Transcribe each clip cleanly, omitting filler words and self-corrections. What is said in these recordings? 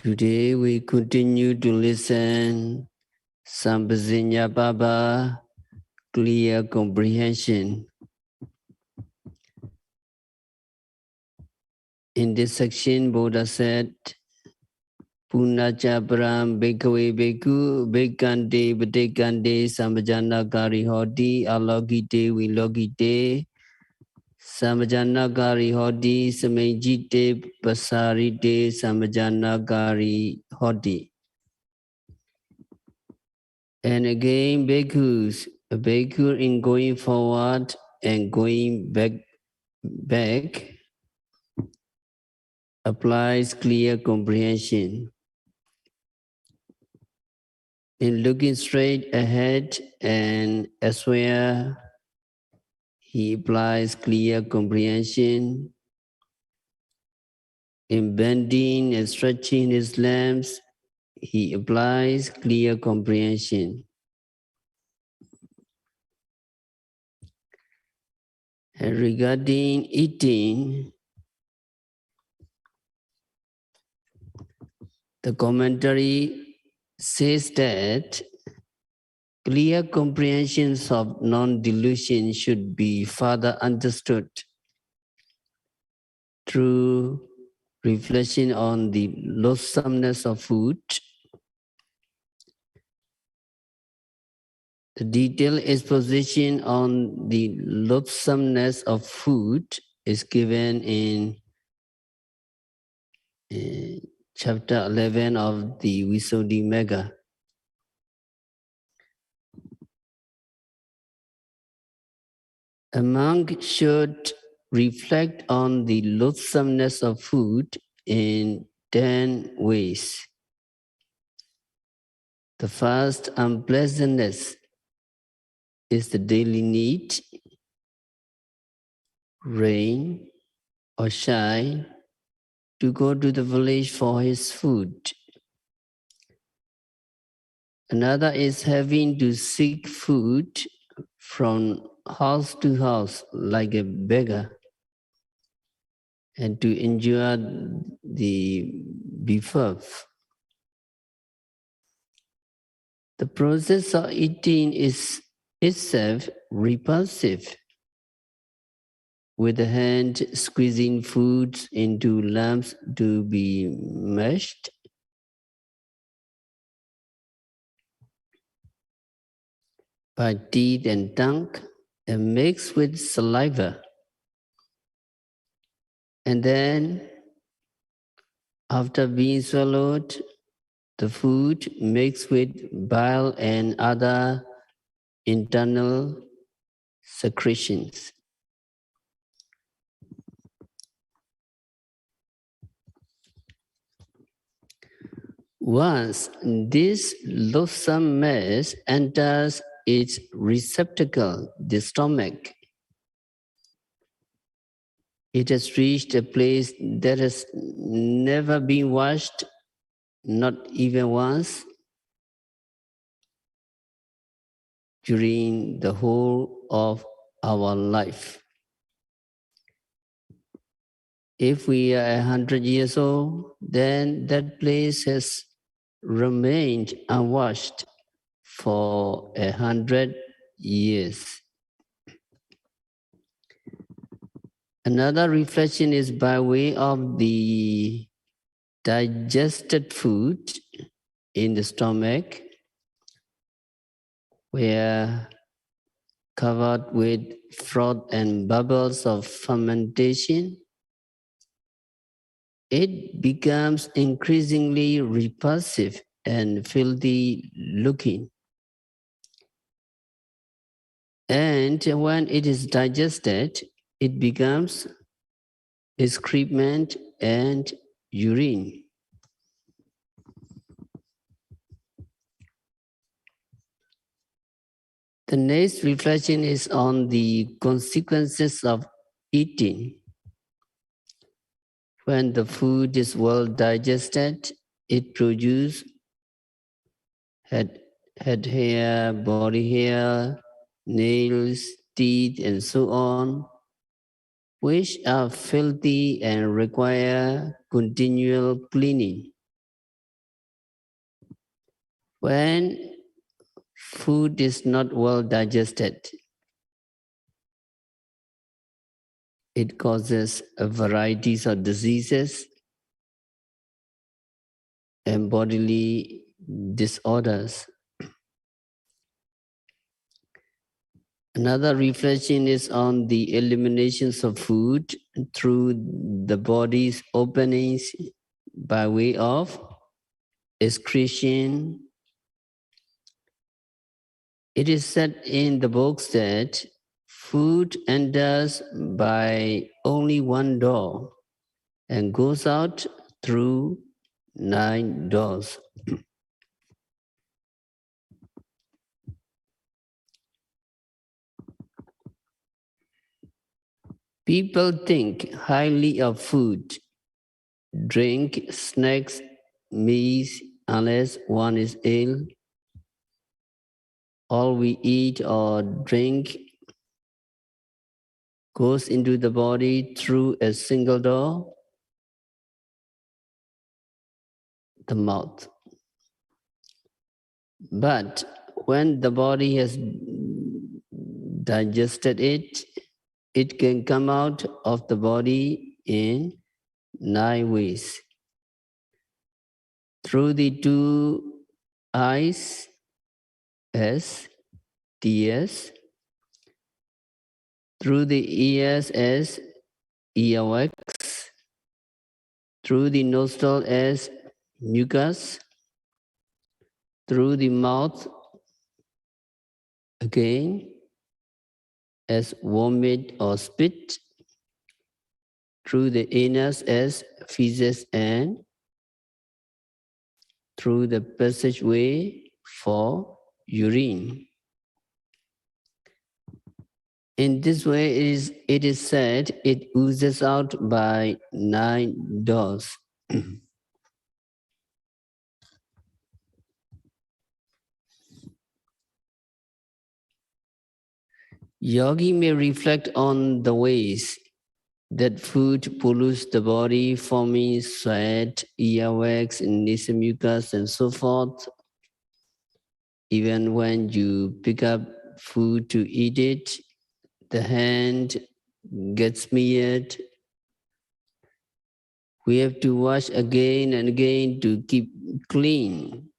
Today we continue to listen Sampazinya Baba, clear comprehension. In this section, Buddha said, Punacha param bhikkhave bhikkhu bhikkante bhatikante samajjanakari hoti alokite vilokite samajjanakari hoti samajjite pasarite samajjanakari hoti. And again, bhikkhus, a bhikkhu in going forward and going back applies clear comprehension. In looking straight ahead and elsewhere, he applies clear comprehension. In bending and stretching his limbs, he applies clear comprehension. And regarding eating, the commentary says that clear comprehensions of non-delusion should be further understood through reflection on the loathsomeness of food. The detailed exposition on the loathsomeness of food is given in Chapter 11 of the Visuddhiyā. A monk should reflect on the loathsomeness of food in 10 ways. The first unpleasantness is the daily need, rain or shine, to go to the village for his food. Another is having to seek food from house to house like a beggar and to endure the bhikkhave. The process of eating is itself repulsive, with the hand squeezing foods into lumps to be mashed. By teeth and tongue and mixed with saliva. And then, after being swallowed, the food mixed with bile and other internal secretions. Once this loathsome mess enters its receptacle, the stomach, it has reached a place that has never been washed, not even once, during the whole of our life. If we are 100 years old, then that place has remained unwashed for 100 years. Another reflection is by way of the digested food in the stomach, where covered with froth and bubbles of fermentation, it becomes increasingly repulsive and filthy looking. And when it is digested, it becomes excrement and urine. The next reflection is on the consequences of eating. When the food is well digested, it produces head hair, body hair, nails, teeth, and so on, which are filthy and require continual cleaning. When food is not well digested, it causes a varieties of diseases and bodily disorders. Another reflection is on the eliminations of food through the body's openings by way of excretion. It is said in the books that food enters by only one door and goes out through 9 doors. People think highly of food, drink, snacks, meals, unless one is ill. All we eat or drink goes into the body through a single door, the mouth. But when the body has digested it, it can come out of the body in 9 ways. Through the 2 eyes, as tears, through the ears as earwax, through the nostril as mucus, through the mouth again as vomit or spit, through the anus as feces, and through the passageway for urine. In this way, it is said it oozes out by 9 doors. Yogi may reflect on the ways that food pollutes the body, forming sweat, earwax, nasal mucus, and so forth. Even when you pick up food to eat it, the hand gets smeared. We have to wash again and again to keep clean.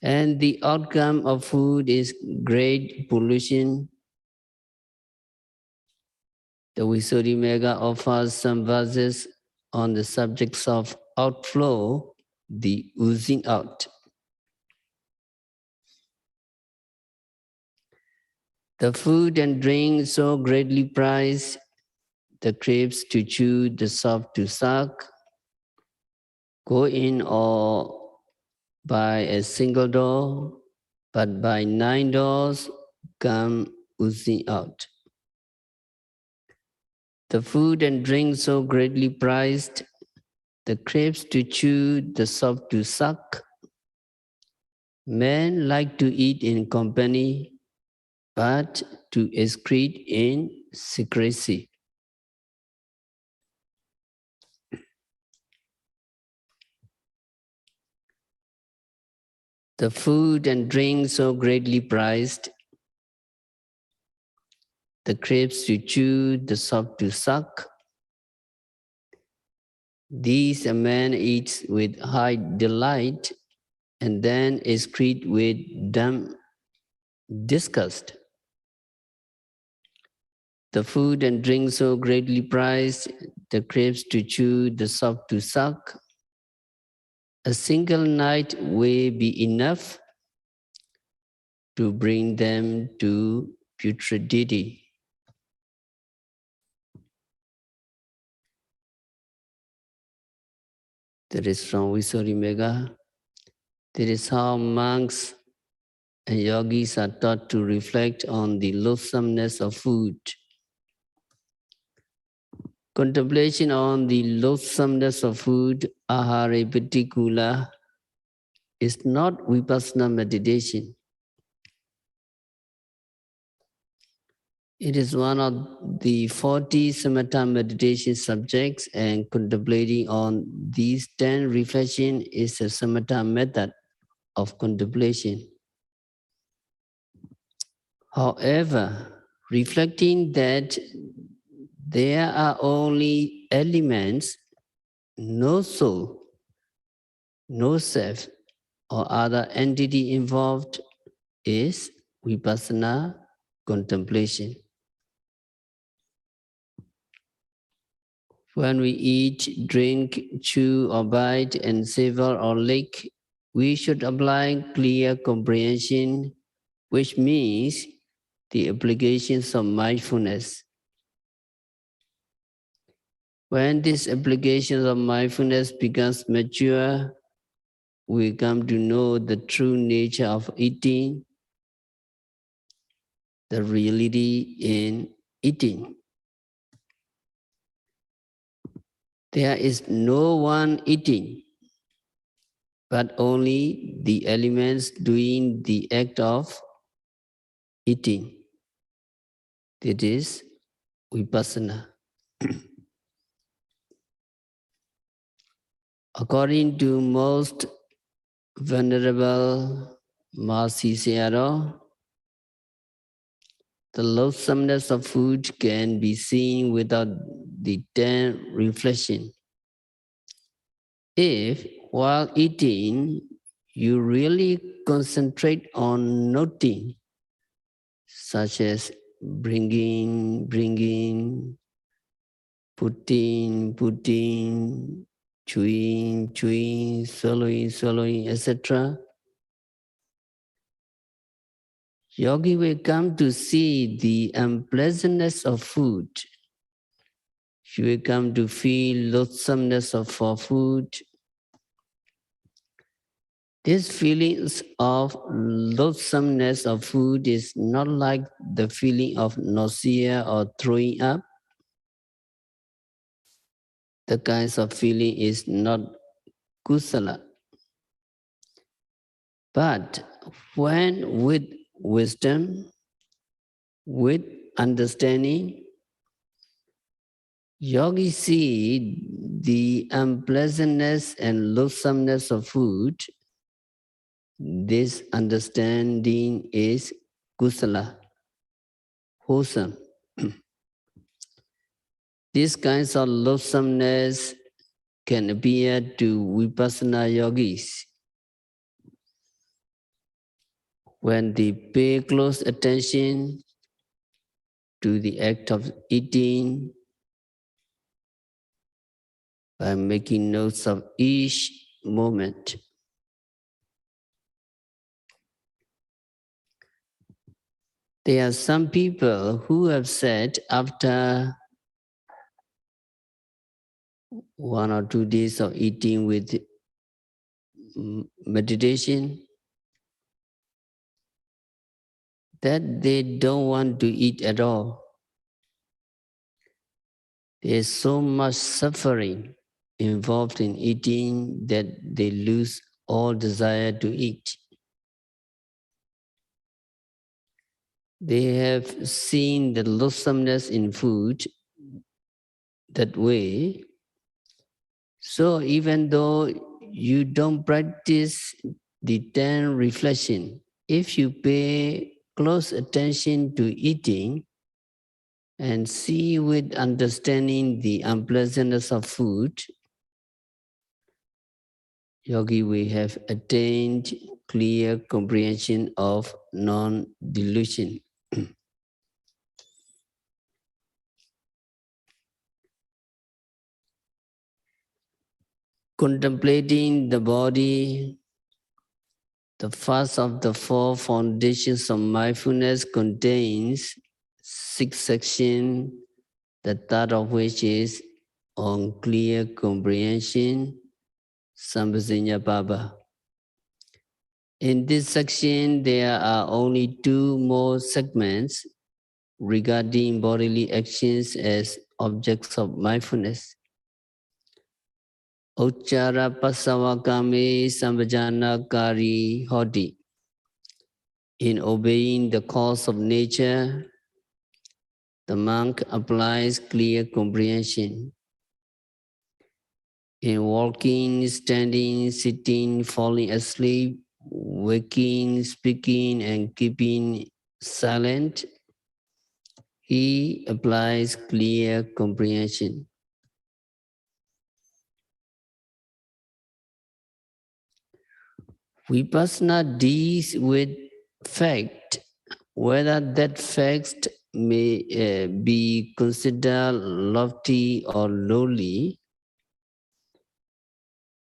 And the outcome of food is great pollution. The Visuddhiyā offers some verses on the subjects of outflow, the oozing out. The food and drink so greatly prized, the grapes to chew, the sop to suck, go in or by a single door, but by 9 doors come oozing out. The food and drink so greatly prized, the grapes to chew, the sop to suck. Men like to eat in company, but to excrete in secrecy. The food and drink so greatly prized, the grapes to chew, the sop to suck. These a man eats with high delight and then excrete with dumb disgust. The food and drink so greatly prized, the grapes to chew, the sop to suck. A single night will be enough to bring them to putridity. That is from Visuddhiyā. That is how monks and yogis are taught to reflect on the loathsomeness of food. Contemplation on the loathsomeness of food, ahare patikula, is not vipassana meditation. It is one of the 40 samatha meditation subjects, and contemplating on these 10 reflections is a samatha method. of contemplation. However, reflecting that there are only elements, no soul, no self, or other entity involved is vipassana contemplation. When we eat, drink, chew, or bite, and savor or lick, we should apply clear comprehension, which means the applications of mindfulness. When this application of mindfulness becomes mature, we come to know the true nature of eating, the reality in eating. There is no one eating, but only the elements doing the act of eating. That is vipassana. According to most Venerable Mahasi Sayadaw, the loathsomeness of food can be seen without the 10 reflection. If, while eating, you really concentrate on noting, such as bringing, putting, chewing, swallowing, etc., yogi will come to see the unpleasantness of food. She will come to feel loathsomeness for food. This feelings of loathsomeness of food is not like the feeling of nausea or throwing up. The kinds of feeling is not kusala. But when with wisdom, with understanding, yogis see the unpleasantness and loathsomeness of food, this understanding is kusala, wholesome. These kinds of loathsomeness can appear to vipassana yogis when they pay close attention to the act of eating by making notes of each moment. There are some people who have said after 1 or 2 days of eating with meditation that they don't want to eat at all. There's so much suffering involved in eating that they lose all desire to eat. They have seen the loathsomeness in food that way. So even though you don't practice the 10 reflection, if you pay close attention to eating and see with understanding the unpleasantness of food, yogi will have attained clear comprehension of non-delusion. Contemplating the body, the first of the 4 foundations of mindfulness contains 6 sections, the third of which is on clear comprehension, Sampasinya Baba. In this section, there are only 2 more segments regarding bodily actions as objects of mindfulness. Uchara Pasavakami Sambhajana Kari Hodi. In obeying the cause of nature, the monk applies clear comprehension. In walking, standing, sitting, falling asleep, waking, speaking, and keeping silent, he applies clear comprehension. Vipassana deals with fact, whether that fact may be considered lofty or lowly.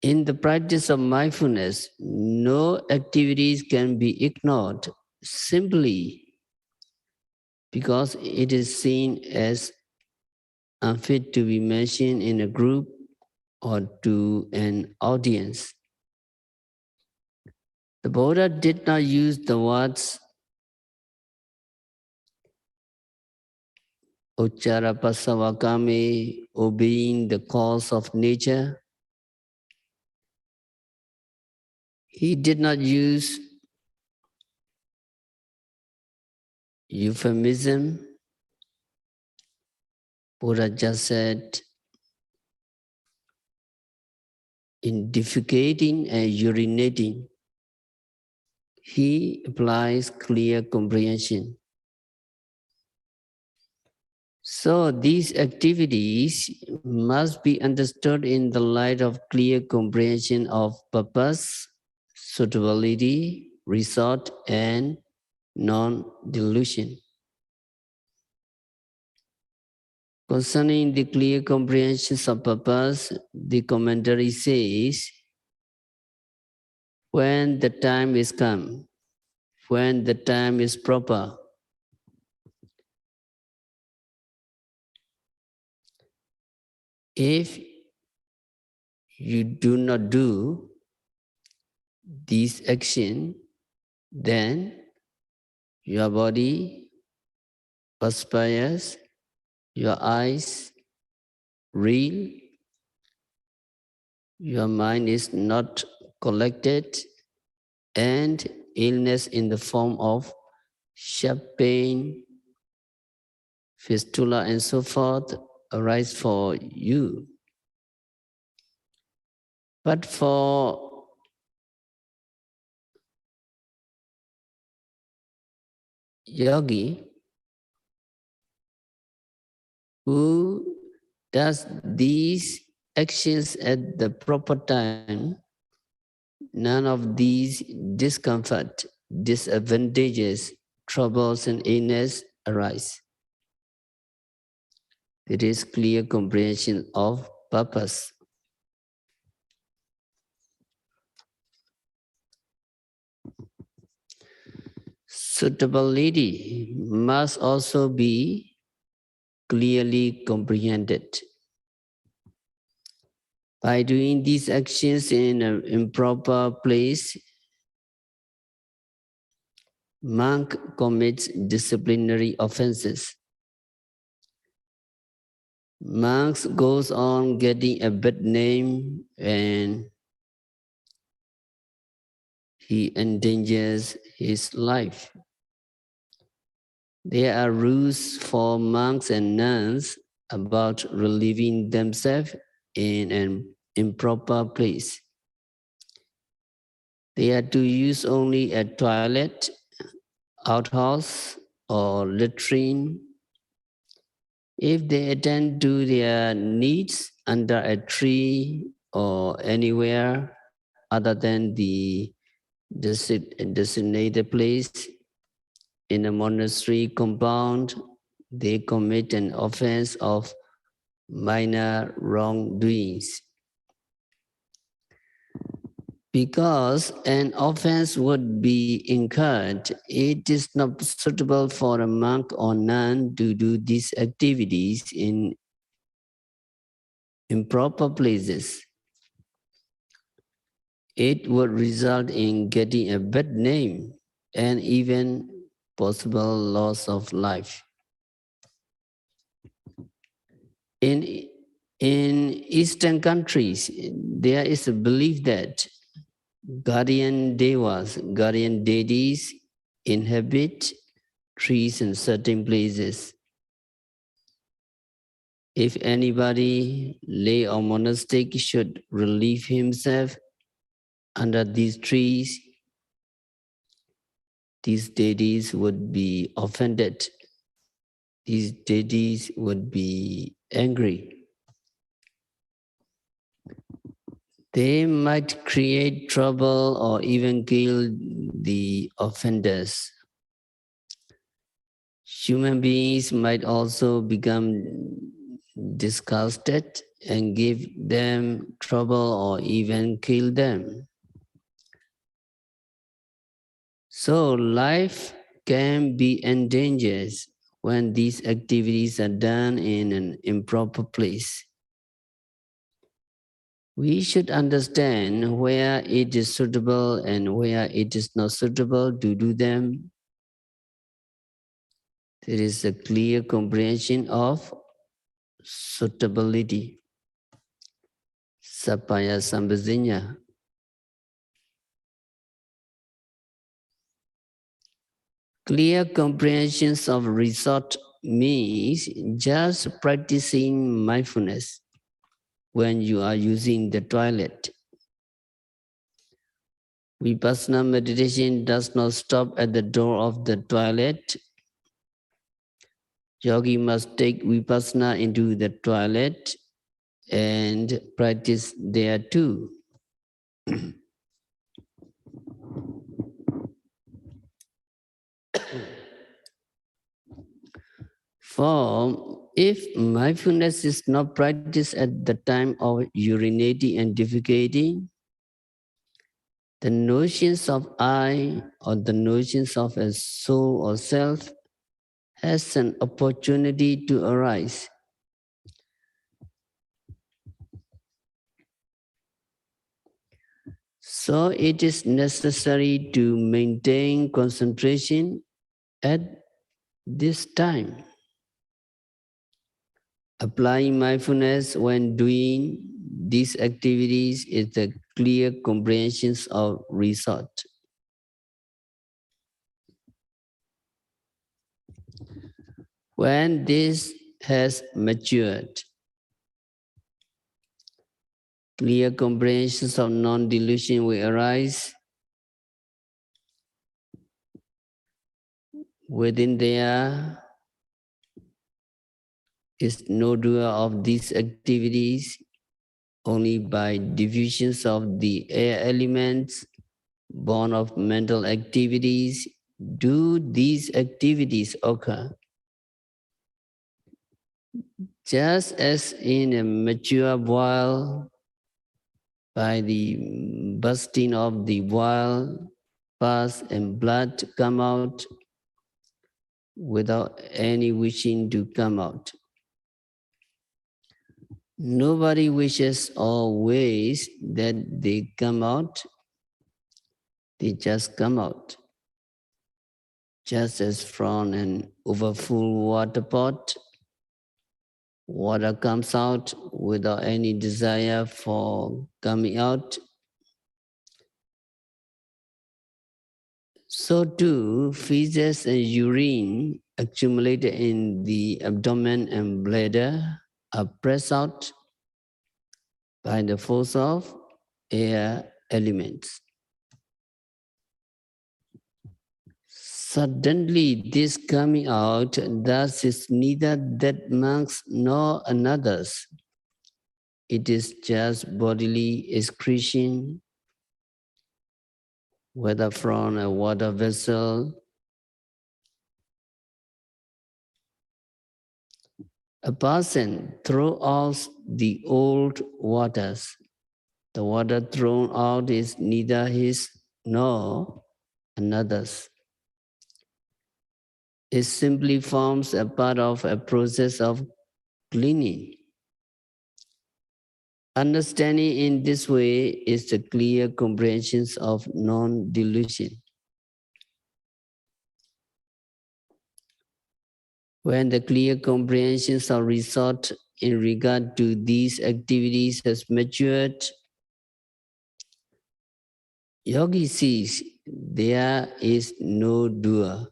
In the practice of mindfulness, no activities can be ignored simply because it is seen as unfit to be mentioned in a group or to an audience. The Buddha did not use the words Uchara Pasavakame, obeying the calls of nature. He did not use euphemism. Buddha just said, in defecating and urinating, he applies clear comprehension. So these activities must be understood in the light of clear comprehension of purpose, suitability, result, and non-delusion. Concerning the clear comprehension of purpose, the commentary says, when the time is come, when the time is proper, if you do not do this action, then your body perspires, your eyes reel, your mind is not collected, and illness in the form of sharp pain, fistula, and so forth arise for you. But for yogi who does these actions at the proper time, none of these discomfort, disadvantages, troubles, and illness arise. It is clear comprehension of purpose. Suitability must also be clearly comprehended. By doing these actions in an improper place, monk commits disciplinary offenses. Monks goes on getting a bad name and he endangers his life. There are rules for monks and nuns about relieving themselves in an improper place. They are to use only a toilet, outhouse, or latrine. If they attend to their needs under a tree or anywhere other than the designated place in a monastery compound, they commit an offense of minor wrongdoings. Because an offense would be incurred, it is not suitable for a monk or nun to do these activities in improper places. It would result in getting a bad name and even possible loss of life. In Eastern countries, there is a belief that guardian devas, guardian deities inhabit trees in certain places. If anybody, lay or monastic, should relieve himself under these trees, these deities would be offended. These deities would be angry. They might create trouble or even kill the offenders. Human beings might also become disgusted and give them trouble or even kill them. So life can be endangered when these activities are done in an improper place. We should understand where it is suitable and where it is not suitable to do them. There is a clear comprehension of suitability. Sappaya Sambazinya. Clear comprehensions of resort means just practicing mindfulness when you are using the toilet. Vipassana meditation does not stop at the door of the toilet. Yogi must take vipassana into the toilet and practice there too. For if mindfulness is not practiced at the time of urinating and defecating, the notions of I or the notions of a soul or self has an opportunity to arise. So it is necessary to maintain concentration at this time. Applying mindfulness when doing these activities is the clear comprehension of resort. When this has matured, clear comprehension of non-delusion will arise. Within there is no doer of these activities. Only by diffusions of the air elements, born of mental activities, do these activities occur. Just as in a mature boil, by the bursting of the boil, pus and blood come out without any wishing to come out. Nobody wishes or ways that they come out. They just come out. Just as from an overfull water pot, water comes out without any desire for coming out. So too, feces and urine accumulated in the abdomen and bladder are pressed out by the force of air elements. Suddenly, this coming out thus is neither that monks nor another's. It is just bodily excretion, whether from a water vessel, a person throws out the old waters. The water thrown out is neither his nor another's. It simply forms a part of a process of cleaning. Understanding in this way is the clear comprehension of non-delusion. When the clear comprehension of resort in regard to these activities has matured, yogi sees there is no doer.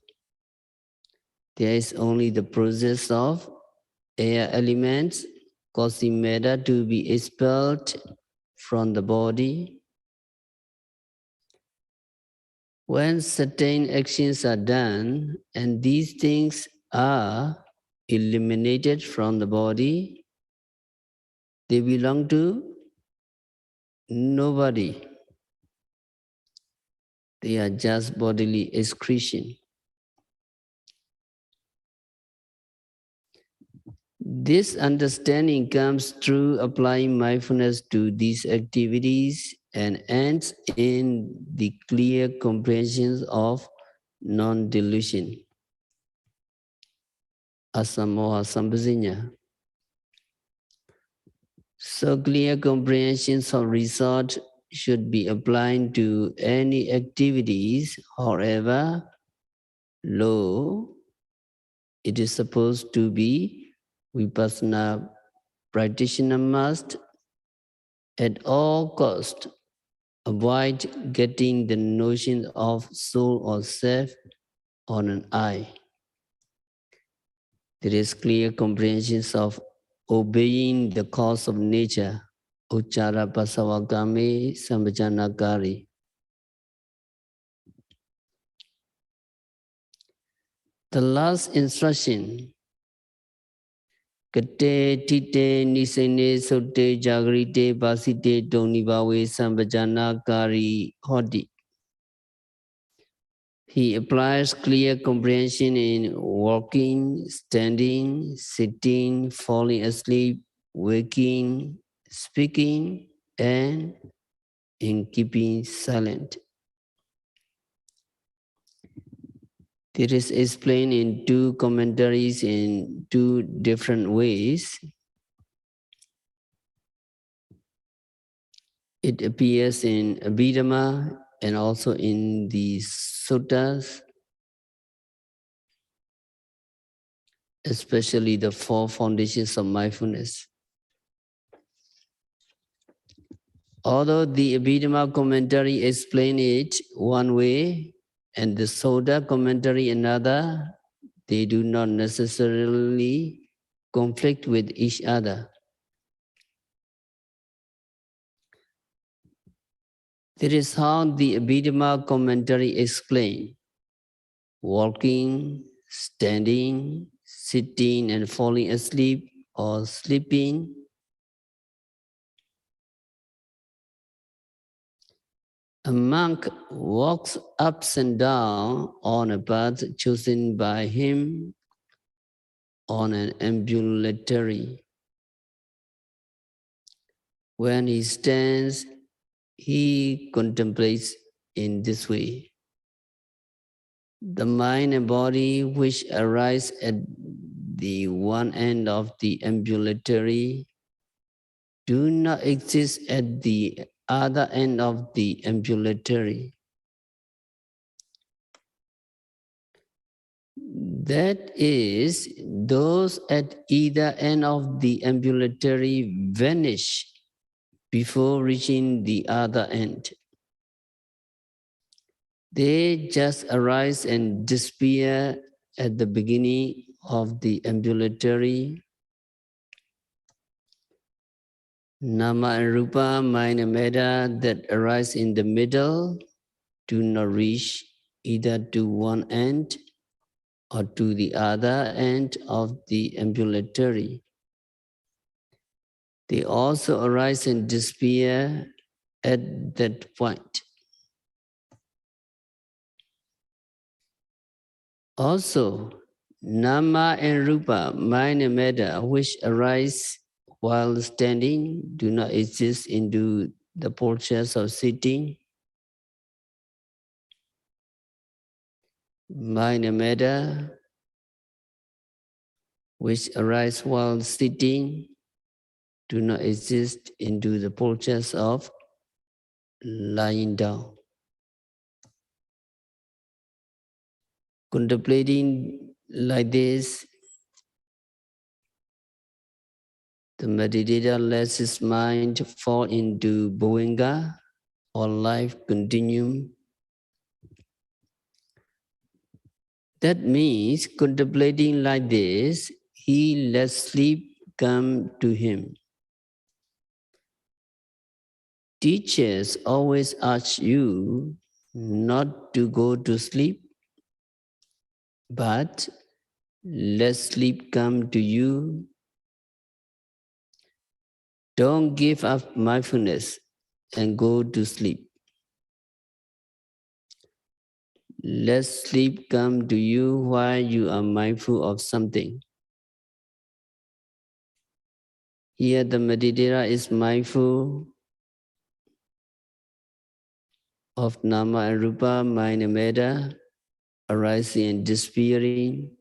There is only the process of air elements causing matter to be expelled from the body. When certain actions are done and these things are eliminated from the body, they belong to nobody. They are just bodily excretion. This understanding comes through applying mindfulness to these activities and ends in the clear comprehension of non-delusion. Asamoha sampajiñña. So clear comprehension of result should be applied to any activities, however low it is supposed to be. Vipassana practitioner must, at all cost, avoid getting the notion of soul or self on an eye. There is clear comprehension of obeying the cause of nature, Uchara Pasavagami Sambajanakari. The last instruction, Kate tite nisene sote jagrite basite donibawe sambajanakari hodi. He applies clear comprehension in walking, standing, sitting, falling asleep, waking, speaking, and in keeping silent. It is explained in two commentaries in two different ways. It appears in Abhidhamma and also in the suttas, especially the four foundations of mindfulness. Although the Abhidhamma commentary explains it one way and the Sutta commentary another, they do not necessarily conflict with each other. That is how the Abhidhamma commentary explains walking, standing, sitting and falling asleep or sleeping. A monk walks ups and down on a path chosen by him on an ambulatory. When he stands, he contemplates in this way. The mind and body which arise at the one end of the ambulatory do not exist at the other end of the ambulatory. That is, those at either end of the ambulatory vanish before reaching the other end. They just arise and disappear at the beginning of the ambulatory. Nama and Rupa, mind and matter that arise in the middle do not reach either to one end or to the other end of the ambulatory. They also arise and disappear at that point. Also, Nama and Rupa, mind and matter, which arise while standing, do not exist into the postures of sitting. Mind and matter, which arise while sitting, do not exist into the postures of lying down. Contemplating like this, the meditator lets his mind fall into bhavanga or life continuum. That means contemplating like this, he lets sleep come to him. Teachers always ask you not to go to sleep, but let sleep come to you. Don't give up mindfulness and go to sleep. Let sleep come to you while you are mindful of something. Here the meditator is mindful of nama and rupa, mind and matter, arising and disappearing.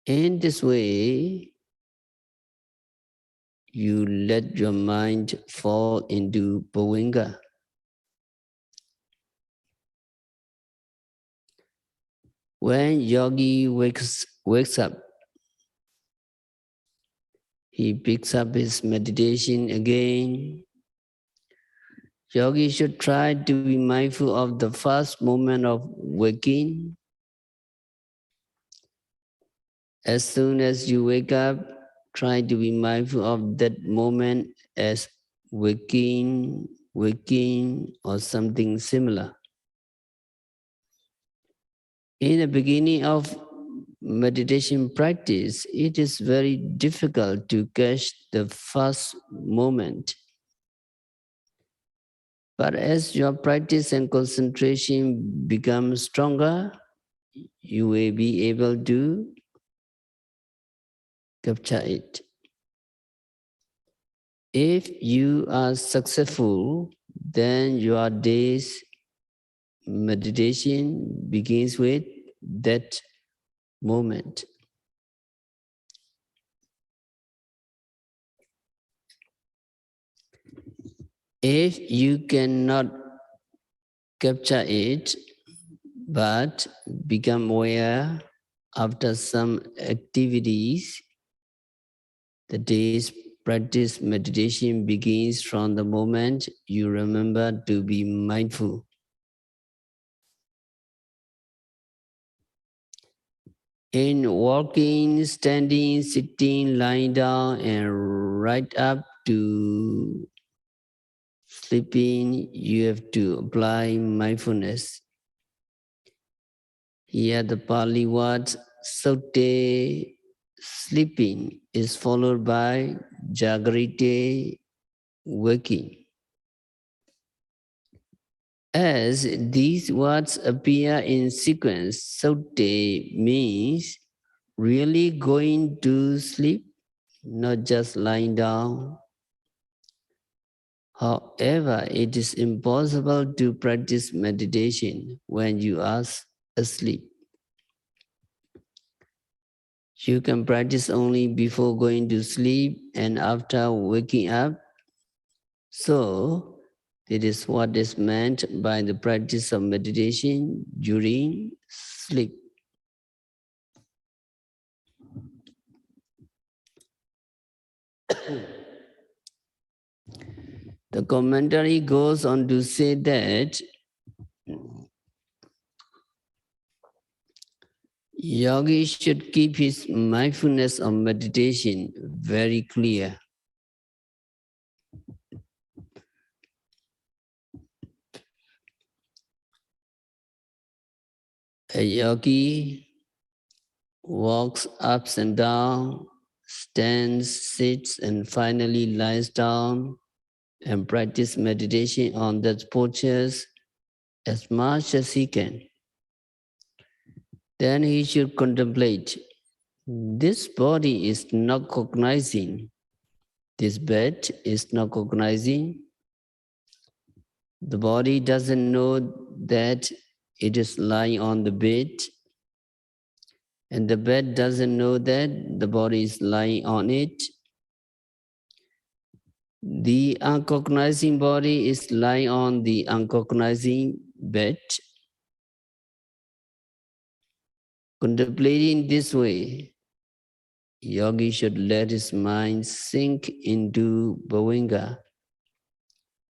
In this way, you let your mind fall into bhavanga. When yogi wakes up, he picks up his meditation again. Yogi should try to be mindful of the first moment of waking. As soon as you wake up, try to be mindful of that moment as waking, or something similar. In the beginning of meditation practice, it is very difficult to catch the first moment. But as your practice and concentration become stronger, you will be able to capture it. If you are successful, then your day's meditation begins with that moment. If you cannot capture it, but become aware after some activities, the day's practice meditation begins from the moment you remember to be mindful. In walking, standing, sitting, lying down, and right up to sleeping, you have to apply mindfulness. Here the Pali word sotte, sleeping, is followed by jagrite, waking. As these words appear in sequence, sotte means really going to sleep, not just lying down. However, it is impossible to practice meditation when you are asleep. You can practice only before going to sleep and after waking up. So, it is what is meant by the practice of meditation during sleep. The commentary goes on to say that yogi should keep his mindfulness of meditation very clear. A yogi walks up and down, stands, sits, and finally lies down and practice meditation on that postures as much as he can. Then he should contemplate, this body is not cognizing, this bed is not cognizing, the body doesn't know that it is lying on the bed, and the bed doesn't know that the body is lying on it. The uncognizing body is lying on the uncognizing bed. Contemplating this way, yogi should let his mind sink into bhavanga,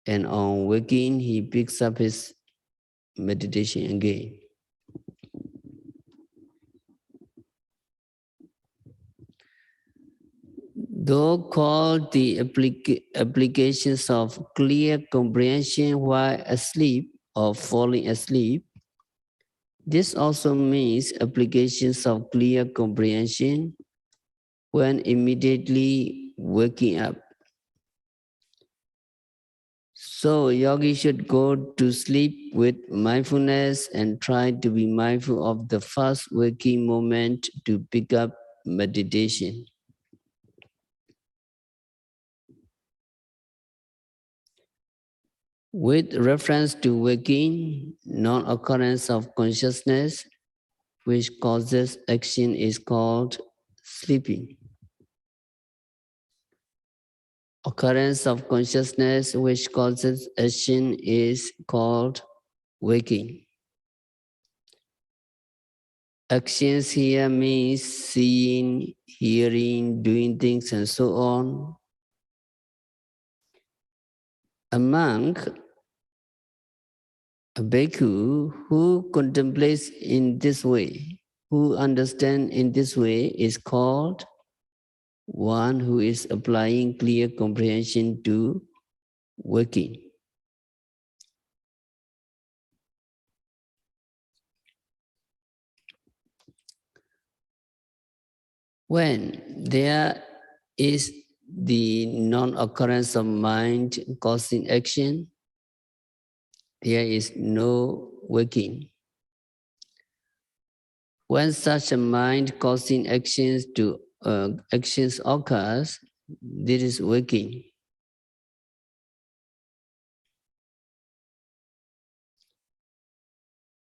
and on waking, he picks up his meditation again. Though called the applications of clear comprehension while asleep or falling asleep, this also means applications of clear comprehension when immediately waking up. So yogi should go to sleep with mindfulness and try to be mindful of the first waking moment to pick up meditation. With reference to waking, non-occurrence of consciousness, which causes action, is called sleeping. Occurrence of consciousness, which causes action, is called waking. Actions here means seeing, hearing, doing things, and so on. A monk, a bhikkhu who contemplates in this way, who understands in this way, is called one who is applying clear comprehension to waking. When there is the non-occurrence of mind causing action, there is no waking. When such a mind causing actions occurs, this is waking.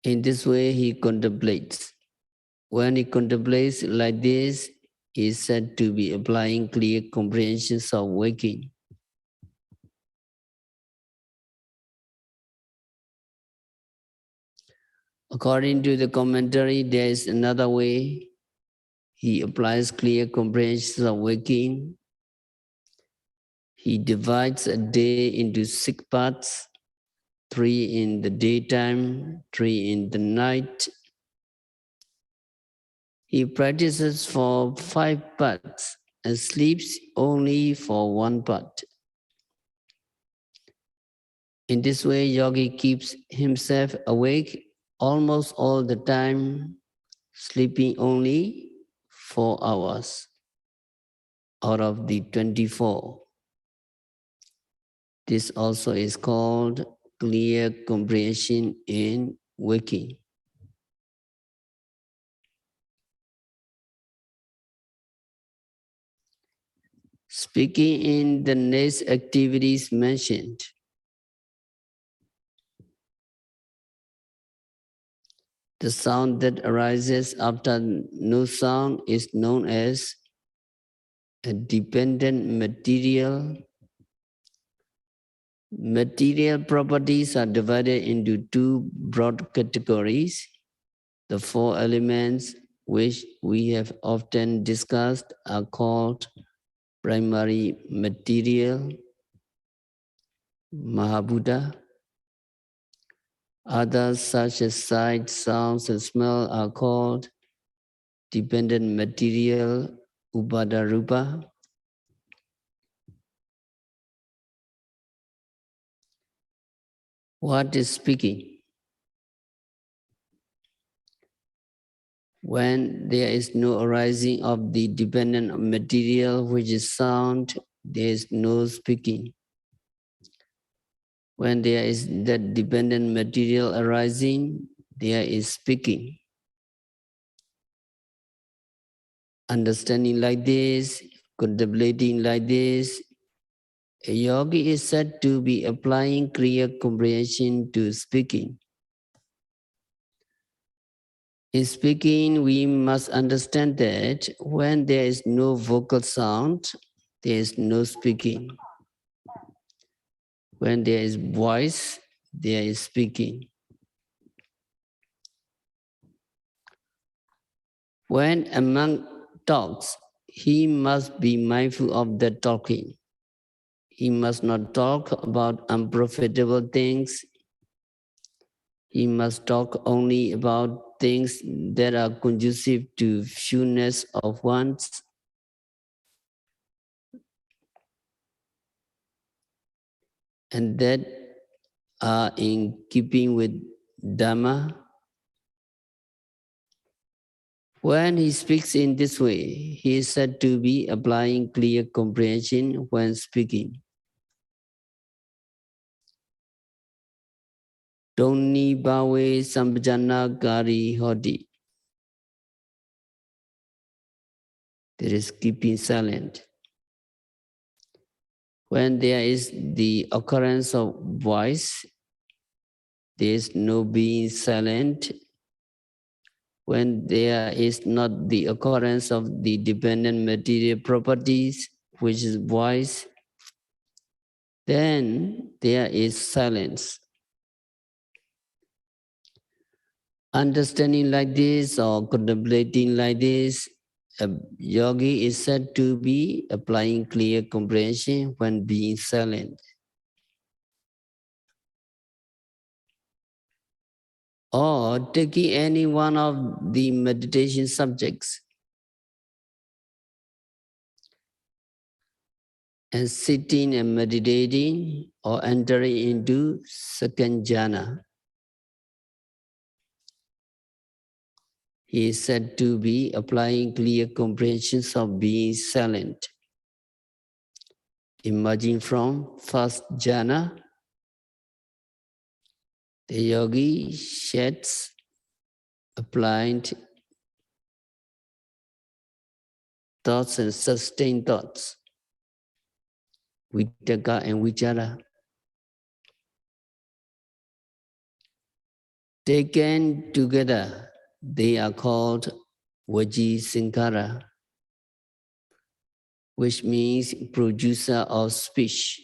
In this way, he contemplates. When he contemplates like this, he is said to be applying clear comprehensions of waking. According to the commentary, there is another way. He applies clear comprehensions of waking. He divides a day into 6 parts, 3 in the daytime, 3 in the night. He practices for 5 parts and sleeps only for 1 part. In this way, yogi keeps himself awake almost all the time, sleeping only 4 hours out of the 24. This also is called clear comprehension in waking. Speaking in the next activities mentioned, the sound that arises after no sound is known as a dependent material. Material properties are divided into 2 broad categories. The 4 elements which we have often discussed are called primary material, Mahabhuta. Others such as sight, sounds, and smell are called dependent material, Upadārupa. What is speaking? When there is no arising of the dependent material, which is sound, there is no speaking. When there is that dependent material arising, there is speaking. Understanding like this, contemplating like this, a yogi is said to be applying clear comprehension to speaking. In speaking, we must understand that when there is no vocal sound, there is no speaking. When there is voice, there is speaking. When a monk talks, he must be mindful of the talking. He must not talk about unprofitable things. He must talk only about things that are conducive to fewness of wants. and that are in keeping with Dhamma. When he speaks in this way, he is said to be applying clear comprehension when speaking. Doni bhave sampajana kari hoti. That is keeping silent. When there is the occurrence of voice, there is no being silent. When there is not the occurrence of the dependent material properties, which is voice, then there is silence. Understanding like this or contemplating like this, a yogi is said to be applying clear comprehension when being silent. Or taking any one of the meditation subjects and sitting and meditating or entering into second jhana. He is said to be applying clear comprehensions of being silent. Emerging from first jhana, the yogi sheds applied thoughts and sustained thoughts, vitakka and vichara. Taken together, they are called vaji sankhara, which means producer of speech.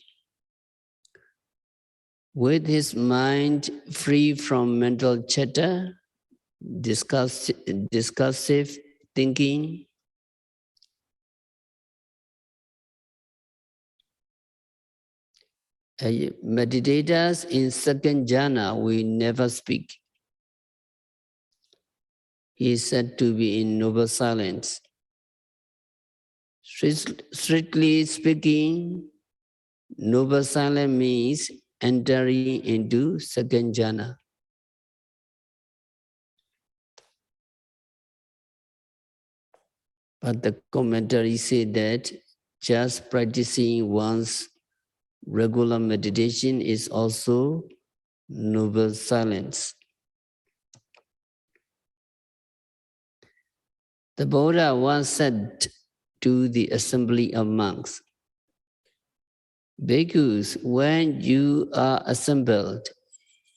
With his mind free from mental chatter, discursive thinking, meditators in second jhana will never speak. He is said to be in noble silence. Strictly speaking, noble silence means entering into second jhana. But the commentary said that just practicing one's regular meditation is also noble silence. The Buddha once said to the assembly of monks, "Bhikkhus, when you are assembled,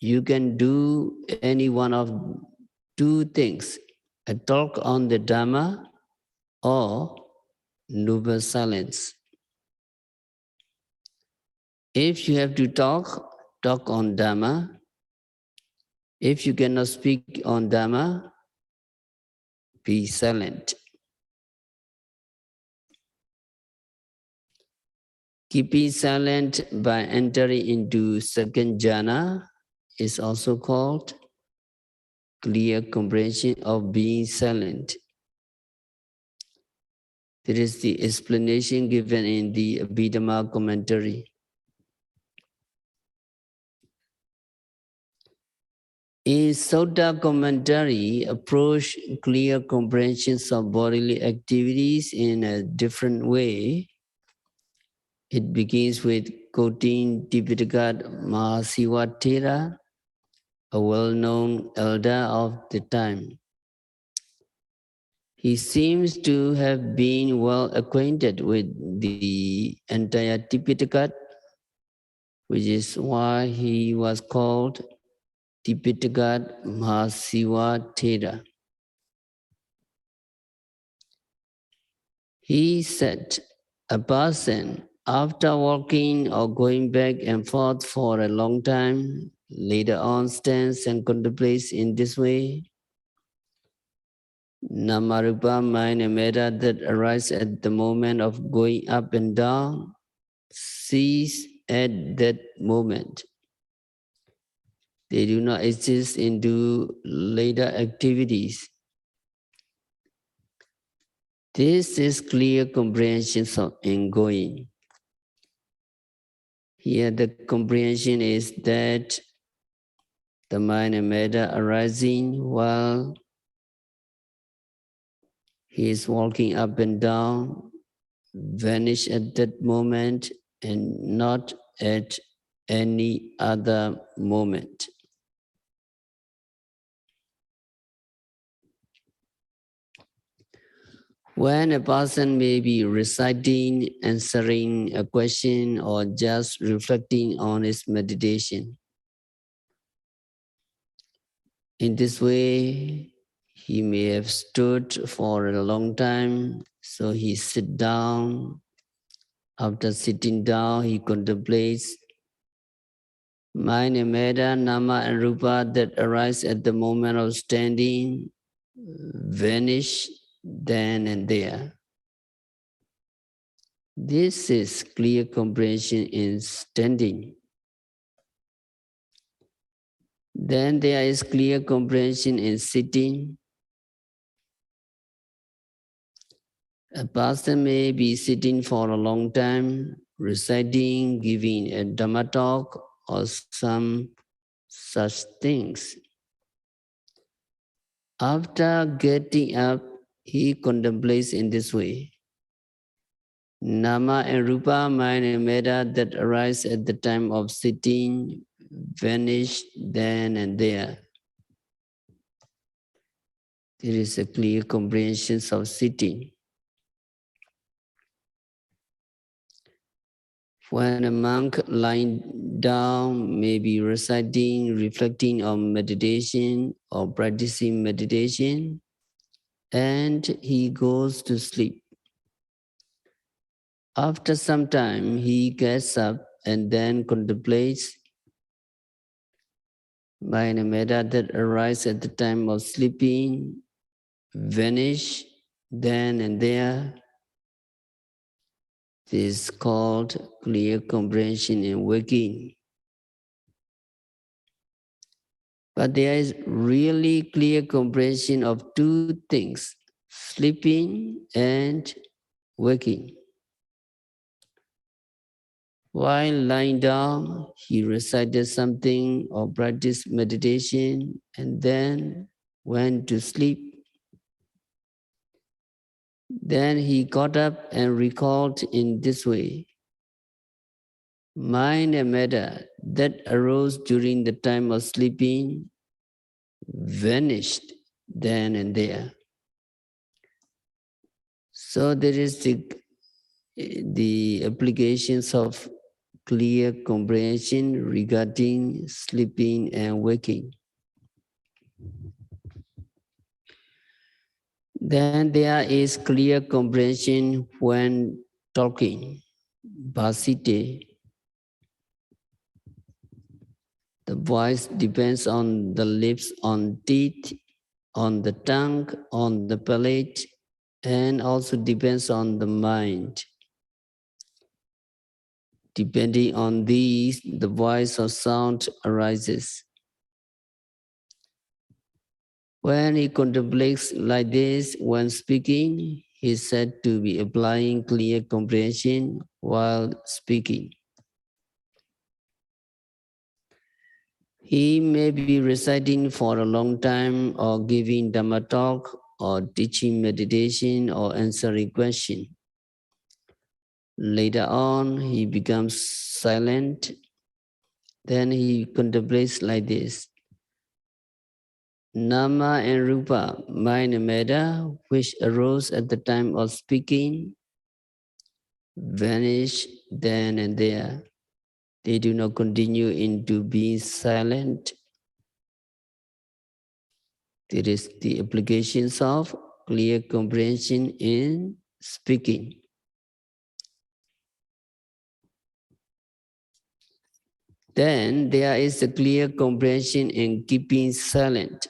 you can do any one of two things, a talk on the Dhamma or noble silence. If you have to talk, talk on Dhamma. If you cannot speak on Dhamma, be silent." Keeping silent by entering into second jhana is also called clear comprehension of being silent. There is the explanation given in the Abhidhamma commentary. In Sutta commentary, approach clear comprehensions of bodily activities in a different way. It begins with quoting Tipitaka Mahasiwa, a well-known elder of the time. He seems to have been well acquainted with the entire Tipitaka, which is why he was called Tipitaka Mahasiwa. He said, a person, after walking or going back and forth for a long time, later on stands and contemplates in this way. Namarupa mind and matter that arise at the moment of going up and down cease at that moment. They do not exist into later activities. This is clear comprehension of ongoing. Here the comprehension is that the mind and matter arising while he is walking up and down, vanish at that moment and not at any other moment. When a person may be reciting, answering a question, or just reflecting on his meditation, in this way, he may have stood for a long time, so he sit down. After sitting down, he contemplates mind and matter, nama and rupa that arise at the moment of standing, vanish then and there. This is clear comprehension in standing. Then there is clear comprehension in sitting. A person may be sitting for a long time, reciting, giving a Dhamma talk, or some such things. After getting up, he contemplates in this way. Nama and Rupa, mind and matter that arise at the time of sitting, vanish then and there. There is a clear comprehension of sitting. When a monk lying down may be reciting, reflecting on meditation or practicing meditation, and he goes to sleep. After some time, he gets up and then contemplates mind and matter that arise at the time of sleeping, vanish then and there. This is called clear comprehension in waking. But there is really clear comprehension of two things, sleeping and waking. While lying down, he recited something or practiced meditation and then went to sleep. Then he got up and recalled in this way. Mind and matter that arose during the time of sleeping vanished then and there. So there is the applications of clear comprehension regarding sleeping and waking. Then there is clear comprehension when talking, bhasite. The voice depends on the lips, on teeth, on the tongue, on the palate, and also depends on the mind. Depending on these, the voice or sound arises. When he contemplates like this when speaking, he is said to be applying clear comprehension while speaking. He may be reciting for a long time or giving Dhamma talk or teaching meditation or answering questions. Later on, he becomes silent. Then he contemplates like this. Nama and Rupa, mind and matter, which arose at the time of speaking, vanish then and there. They do not continue into being silent. There is the applications of clear comprehension in speaking. Then there is a clear comprehension in keeping silent.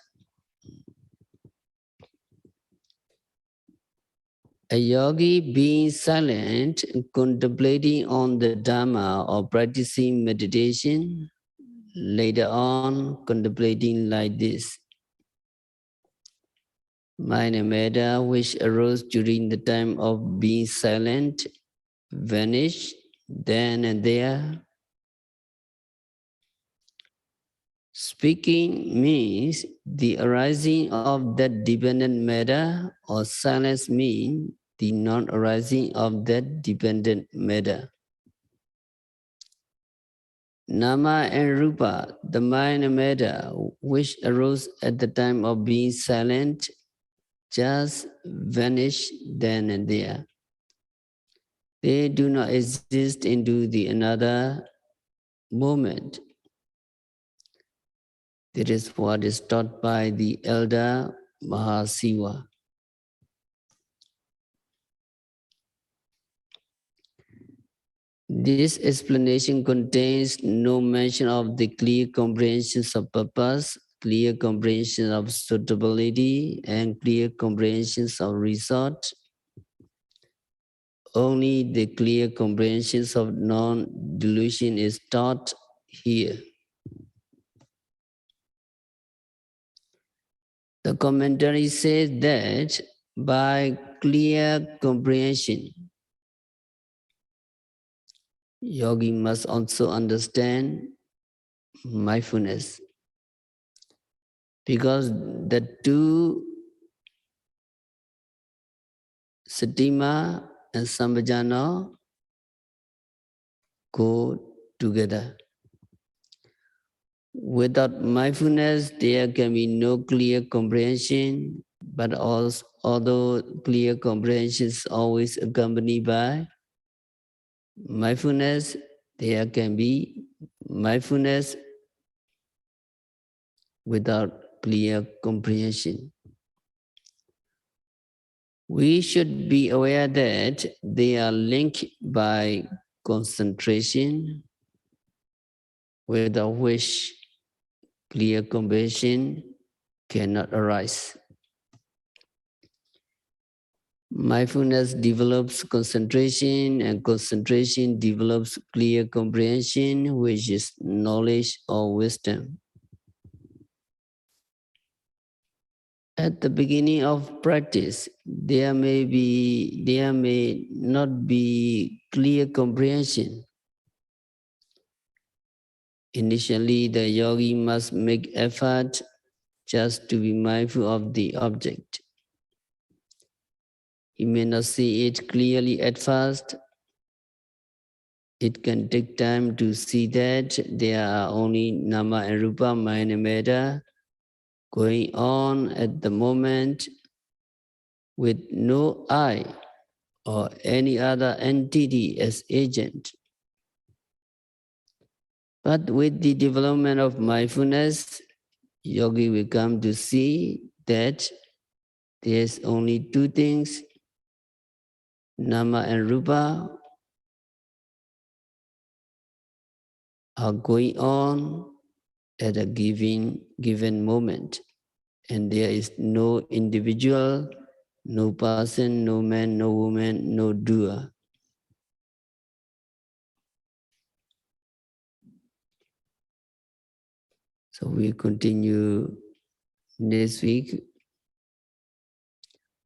A yogi being silent, contemplating on the Dhamma or practicing meditation, later on contemplating like this. Mind and matter which arose during the time of being silent, vanish then and there. Speaking means the arising of that dependent matter, or silence means the non-arising of that dependent matter. Nama and Rupa, the mind and matter, which arose at the time of being silent, just vanish then and there. They do not exist into the another moment. That is what is taught by the elder Mahasiva. This explanation contains no mention of the clear comprehensions of purpose, clear comprehension of suitability, and clear comprehensions of result. Only the clear comprehensions of non-delusion is taught here. The commentary says that by clear comprehension, yogi must also understand mindfulness, because the two, satima and sambhajana, go together. Without mindfulness, there can be no clear comprehension, but also, although clear comprehension is always accompanied by mindfulness, there can be mindfulness without clear comprehension. We should be aware that they are linked by concentration, without which clear comprehension cannot arise. Mindfulness develops concentration, and concentration develops clear comprehension, which is knowledge or wisdom. At the beginning of practice, there may not be clear comprehension. Initially, the yogi must make effort just to be mindful of the object. He may not see it clearly at first. It can take time to see that there are only nama and rupa, mind and matter, going on at the moment with no I or any other entity as agent. But with the development of mindfulness, yogi will come to see that there's only two things, nama and rupa, are going on at a given moment. And there is no individual, no person, no man, no woman, no doer. So we continue next week.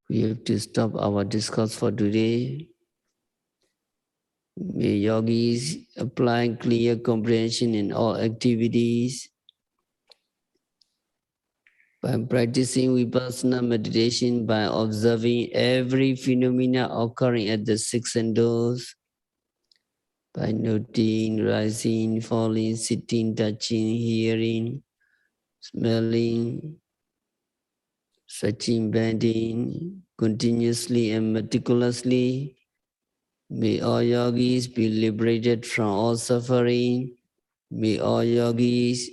We have to stop our discourse for today. May yogis apply clear comprehension in all activities. By practicing vipassana meditation, by observing every phenomena occurring at the six senses, by noting, rising, falling, sitting, touching, hearing, smelling, stretching, bending, continuously and meticulously. May all yogis be liberated from all suffering. May all yogis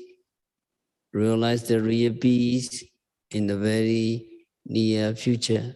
realize the real peace in the very near future.